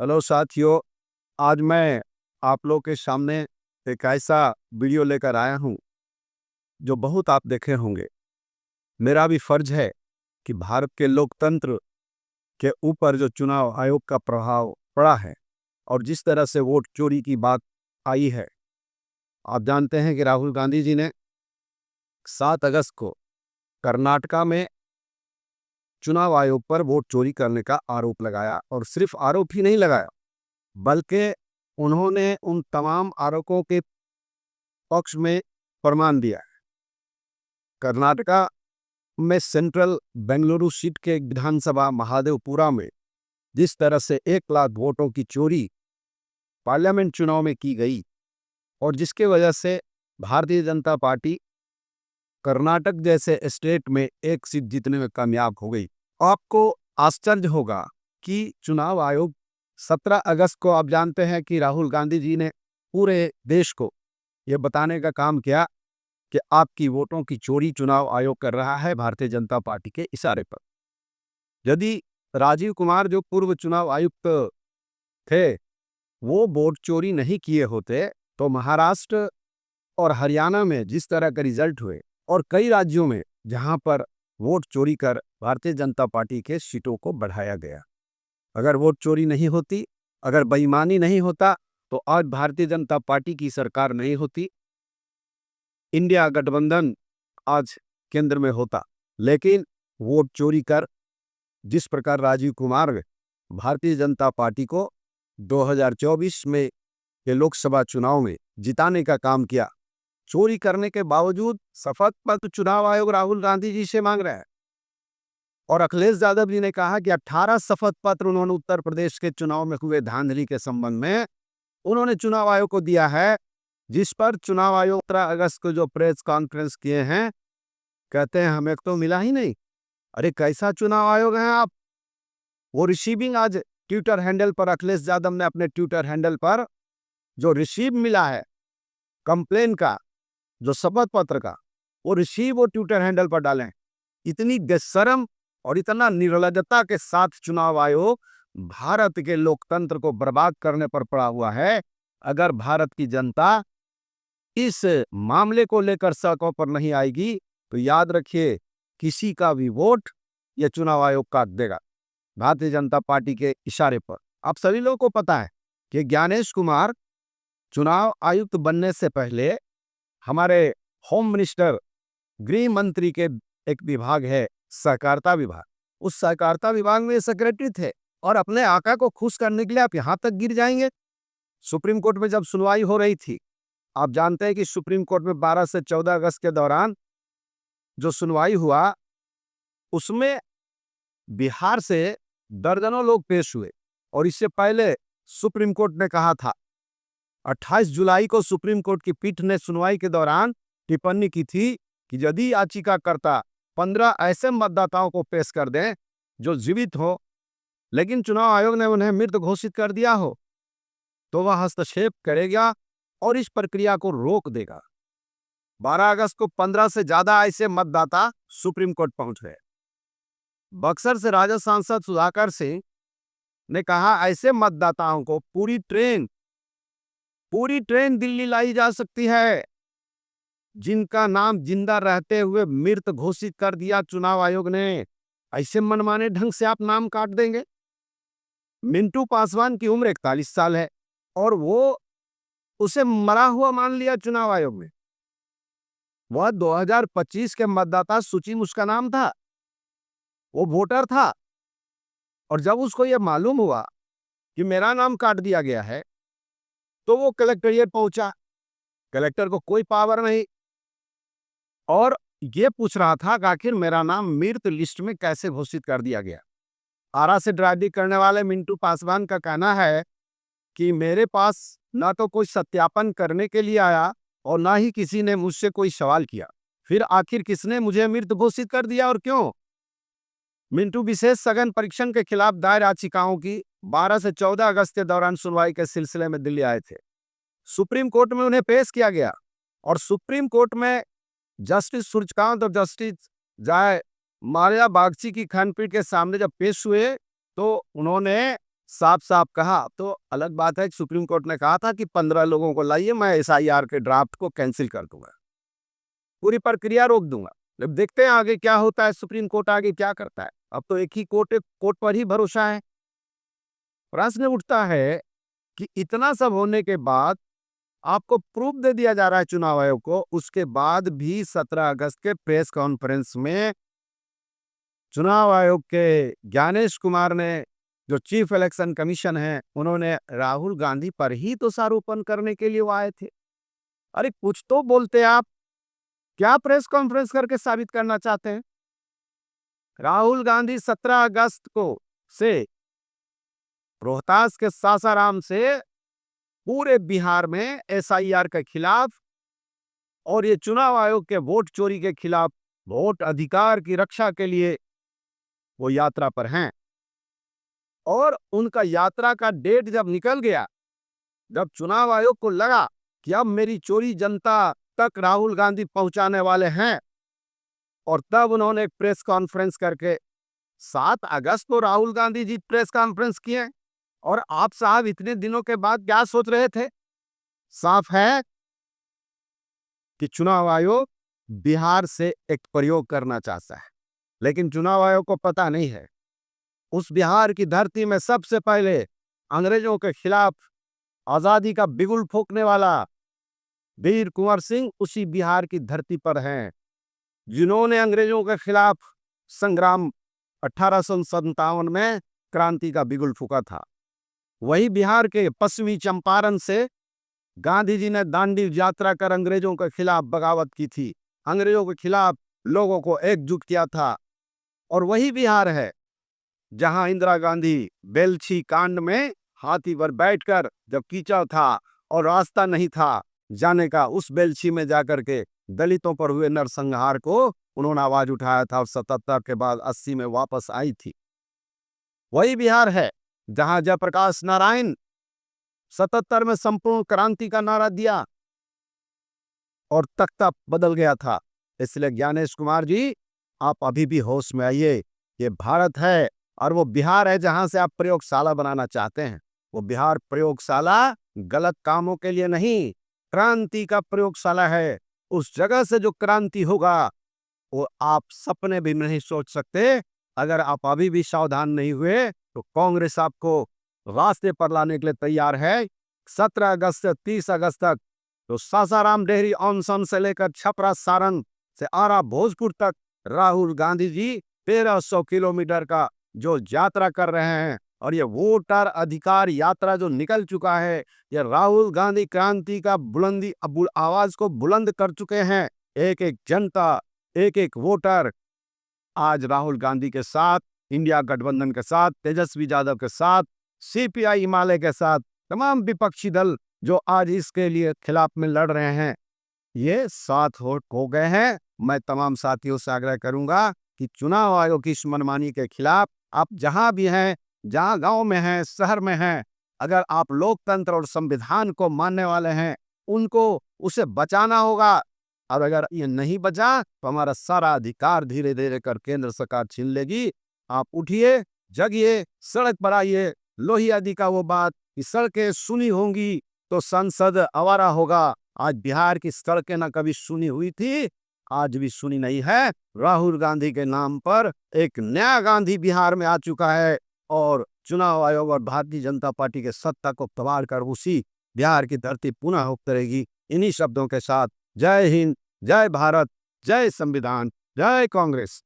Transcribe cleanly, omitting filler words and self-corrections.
Hello साथियों, आज मैं आप लोग के सामने एक ऐसा वीडियो लेकर आया हूं जो बहुत आप देखे होंगे। मेरा भी फर्ज है कि भारत के लोकतंत्र के ऊपर जो चुनाव आयोग का प्रभाव पड़ा है और जिस तरह से वोट चोरी की बात आई है, आप जानते हैं कि राहुल गांधी जी ने 7 अगस्त को कर्नाटका में चुनाव आयोग पर वोट चोरी करने का आरोप लगाया और सिर्फ आरोप ही नहीं लगाया, बल्कि उन्होंने उन तमाम आरोपों के पक्ष में प्रमाण दिया है। कर्नाटका में सेंट्रल बेंगलुरु सीट के विधानसभा महादेवपुरा में जिस तरह से 1 लाख वोटों की चोरी पार्लियामेंट चुनाव में की गई और जिसके वजह से भारतीय जनता पार्टी कर्नाटक जैसे स्टेट में एक सीट जीतने में कामयाब हो गई। आपको आश्चर्य होगा कि चुनाव आयोग 17 अगस्त को, आप जानते हैं कि राहुल गांधी जी ने पूरे देश को यह बताने का काम किया कि आपकी वोटों की चोरी चुनाव आयोग कर रहा है भारतीय जनता पार्टी के इशारे पर। यदि राजीव कुमार जो पूर्व चुनाव आयुक्त थे वो वोट चोरी नहीं किए होते तो महाराष्ट्र और हरियाणा में जिस तरह के रिजल्ट हुए और कई राज्यों में जहां पर वोट चोरी कर भारतीय जनता पार्टी के सीटों को बढ़ाया गया, अगर वोट चोरी नहीं होती, अगर बेईमानी नहीं होता तो आज भारतीय जनता पार्टी की सरकार नहीं होती, इंडिया गठबंधन आज केंद्र में होता। लेकिन वोट चोरी कर जिस प्रकार राजीव कुमार भारतीय जनता पार्टी को 2024 में के लोकसभा चुनाव में जिताने का काम किया, चोरी करने के बावजूद शपथ पत्र चुनाव आयोग राहुल गांधी जी से मांग रहा है। और अखिलेश यादव जी ने कहा कि 18 शपथ पत्र उन्होंने उत्तर प्रदेश के चुनाव में हुए धांधली के संबंध में उन्होंने चुनाव आयोग को दिया है, जिस पर चुनाव आयोग 17 अगस्त को जो प्रेस कॉन्फ्रेंस किए हैं, कहते हैं हमें तो मिला ही नहीं। अरे कैसा चुनाव आयोग है आप? वो रिसीविंग आज ट्विटर हैंडल पर अखिलेश यादव ने अपने ट्विटर हैंडल पर जो रिसीव मिला है कंप्लेन का, जो शपथ पत्र का, वो रिसीव वो ट्विटर हैंडल पर डालें। इतनी बेशर्म और इतना निर्लजता के साथ चुनाव आयोग भारत के लोकतंत्र को बर्बाद करने पर पड़ा हुआ है। अगर भारत की जनता इस मामले को लेकर सड़कों पर नहीं आएगी तो याद रखिए, किसी का भी वोट यह चुनाव आयोग काट देगा भारतीय जनता पार्टी के इशारे पर। आप सभी लोगों को पता है कि ज्ञानेश कुमार चुनाव आयुक्त बनने से पहले हमारे होम मिनिस्टर, गृह मंत्री के एक विभाग है सहकारिता विभाग, उस सहकारिता विभाग में सेक्रेटरी थे। और अपने आका को खुश करने के लिए आप यहां तक गिर जाएंगे। सुप्रीम कोर्ट में जब सुनवाई हो रही थी, आप जानते हैं कि सुप्रीम कोर्ट में 12 से 14 अगस्त के दौरान जो सुनवाई हुआ उसमें बिहार से दर्जनों लोग पेश हुए। और इससे पहले सुप्रीम कोर्ट ने कहा था, 28 जुलाई को सुप्रीम कोर्ट की पीठ ने सुनवाई के दौरान टिप्पणी की थी कि यदि याचिकाकर्ता 15 ऐसे मतदाताओं को पेश कर दें जो जीवित हो लेकिन चुनाव आयोग ने उन्हें मृत घोषित कर दिया हो, तो वह हस्तक्षेप करेगा और इस प्रक्रिया को रोक देगा। 12 अगस्त को 15 से ज्यादा ऐसे मतदाता सुप्रीम कोर्ट पहुंच गए। बक्सर से राजद सांसद सुधाकर सिंह ने कहा, ऐसे मतदाताओं को पूरी ट्रेन दिल्ली लाई जा सकती है जिनका नाम जिंदा रहते हुए मृत घोषित कर दिया चुनाव आयोग ने। ऐसे मनमाने ढंग से आप नाम काट देंगे? मिंटू पासवान की उम्र 41 साल है और वो उसे मरा हुआ मान लिया चुनाव आयोग ने। वह 2025 के मतदाता सूची में उसका नाम था, वो वोटर था। और जब उसको यह मालूम हुआ कि मेरा नाम काट दिया गया है तो वो कलेक्ट्रेट पहुंचा। कलेक्टर को कोई पावर नहीं और ये पूछ रहा था कि आखिर मेरा नाम मृत लिस्ट में कैसे घोषित कर दिया गया। आरा से ड्राइविंग करने वाले मिंटू पासवान का कहना है कि मेरे पास ना तो कोई सत्यापन करने के लिए आया और ना ही किसी ने मुझसे कोई सवाल किया। फिर आखिर किसने मुझे मृत घोषित कर दिया और क्यों? मिंटू विशेष सघन परीक्षण के खिलाफ दायर याचिकाओं की 12 से 14 अगस्त के दौरान सुनवाई के सिलसिले में दिल्ली आए थे। सुप्रीम कोर्ट में उन्हें पेश किया गया और सुप्रीम कोर्ट में जस्टिस सूर्यकांत और जस्टिस जय माल्या बागची की खंडपीठ के सामने जब पेश हुए तो उन्होंने साफ साफ कहा। तो अलग बात है कि सुप्रीम कोर्ट ने कहा था कि 15 लोगों को लाइए, मैं एसआईआर के ड्राफ्ट को कैंसिल कर दूंगा, पूरी प्रक्रिया रोक दूंगा। अब देखते हैं आगे क्या होता है, सुप्रीम कोर्ट आगे क्या करता है। अब तो एक ही कोर्ट पर ही भरोसा है। प्रश्न उठता है कि इतना सब होने के बाद आपको प्रूफ दे दिया जा रहा है चुनाव आयोग को, उसके बाद भी 17 अगस्त के प्रेस कॉन्फ्रेंस में चुनाव आयोग के ज्ञानेश कुमार ने, जो चीफ इलेक्शन कमीशन है, उन्होंने राहुल गांधी पर ही दोषारोपण करने के लिए वो आए थे। अरे कुछ तो बोलते आप, क्या प्रेस कॉन्फ्रेंस करके साबित करना चाहते हैं? राहुल गांधी 17 अगस्त को से रोहतास के सासाराम से पूरे बिहार में एसआईआर के खिलाफ और ये चुनाव आयोग के वोट चोरी के खिलाफ, वोट अधिकार की रक्षा के लिए वो यात्रा पर हैं। और उनका यात्रा का डेट जब निकल गया, जब चुनाव आयोग को लगा कि अब मेरी चोरी जनता तक राहुल गांधी पहुंचाने वाले हैं, और तब उन्होंने एक प्रेस कॉन्फ्रेंस करके 7 अगस्त को राहुल गांधी जी प्रेस कॉन्फ्रेंस किए। और आप साहब इतने दिनों के बाद क्या सोच रहे थे? साफ है कि चुनाव आयोग बिहार से एक प्रयोग करना चाहता है, लेकिन चुनाव आयोग को पता नहीं है उस बिहार की धरती में सबसे पहले अंग्रेजों के खिलाफ आजादी का बिगुल फूंकने वाला वीर कुंवर सिंह उसी बिहार की धरती पर हैं, जिन्होंने अंग्रेजों के खिलाफ संग्राम 1857 में क्रांति का बिगुल फूंका था। वही बिहार के पश्चिमी चंपारण से गांधी जी ने दांडी यात्रा कर अंग्रेजों के खिलाफ बगावत की थी, अंग्रेजों के खिलाफ लोगों को एकजुट किया था। और वही बिहार है जहां इंदिरा गांधी बेलछी कांड में हाथी पर बैठकर, जब कीचड़ था और रास्ता नहीं था जाने का, उस बेलछी में जाकर के दलितों पर हुए नरसंहार को उन्होंने आवाज उठाया था, और 77 के बाद 80 में वापस आई थी। वही बिहार है जहां जयप्रकाश नारायण 77 में संपूर्ण क्रांति का नारा दिया और तख्ता बदल गया था। इसलिए ज्ञानेश कुमार जी, आप अभी भी होश में आइए। ये भारत है और वो बिहार है जहां से आप प्रयोगशाला बनाना चाहते हैं। वो बिहार प्रयोगशाला गलत कामों के लिए नहीं, क्रांति का प्रयोगशाला है। उस जगह से जो क्रांति होगा वो आप सपने भी नहीं सोच सकते। अगर आप अभी भी सावधान नहीं हुए तो कांग्रेस आपको रास्ते पर लाने के लिए तैयार है। 17 अगस्त से 30 अगस्त तक तो सासाराम डेहरी ऑनसन से लेकर छपरा सारण से आरा भोजपुर तक राहुल गांधी जी 1300 किलोमीटर का जो यात्रा कर रहे हैं, और ये वोटर अधिकार यात्रा जो निकल चुका है, ये राहुल गांधी क्रांति का बुलंदी आवाज को बुलंद कर चुके हैं। एक एक जनता, एक एक वोटर आज राहुल गांधी के साथ, इंडिया गठबंधन के साथ, तेजस्वी यादव के साथ, सीपीआई हिमालय के साथ, तमाम विपक्षी दल जो आज इसके लिए खिलाफ में लड़ रहे हैं, ये साथ हो गए हैं। मैं तमाम साथियों से आग्रह करूंगा कि चुनाव आयोग की इस मनमानी के खिलाफ आप जहां भी हैं, जहां गांव में हैं, शहर में हैं, अगर आप लोकतंत्र और संविधान को मानने वाले हैं, उनको उसे बचाना होगा। और अगर ये नहीं बचा तो हमारा सारा अधिकार धीरे धीरे कर केंद्र सरकार छीन लेगी। आप उठिए, जगिए, सड़क पर आइए। लोहिया दी का वो बात कि सड़कें सुनी होंगी तो संसद आवारा होगा। आज बिहार की सड़कें ना कभी सुनी हुई थी, आज भी सुनी नहीं है। राहुल गांधी के नाम पर एक नया गांधी बिहार में आ चुका है, और चुनाव आयोग और भारतीय जनता पार्टी के सत्ता को तबाह कर उसी बिहार की धरती पुनः उतरेगी। इन्हीं शब्दों के साथ जय हिंद, जय भारत, जय संविधान, जय कांग्रेस।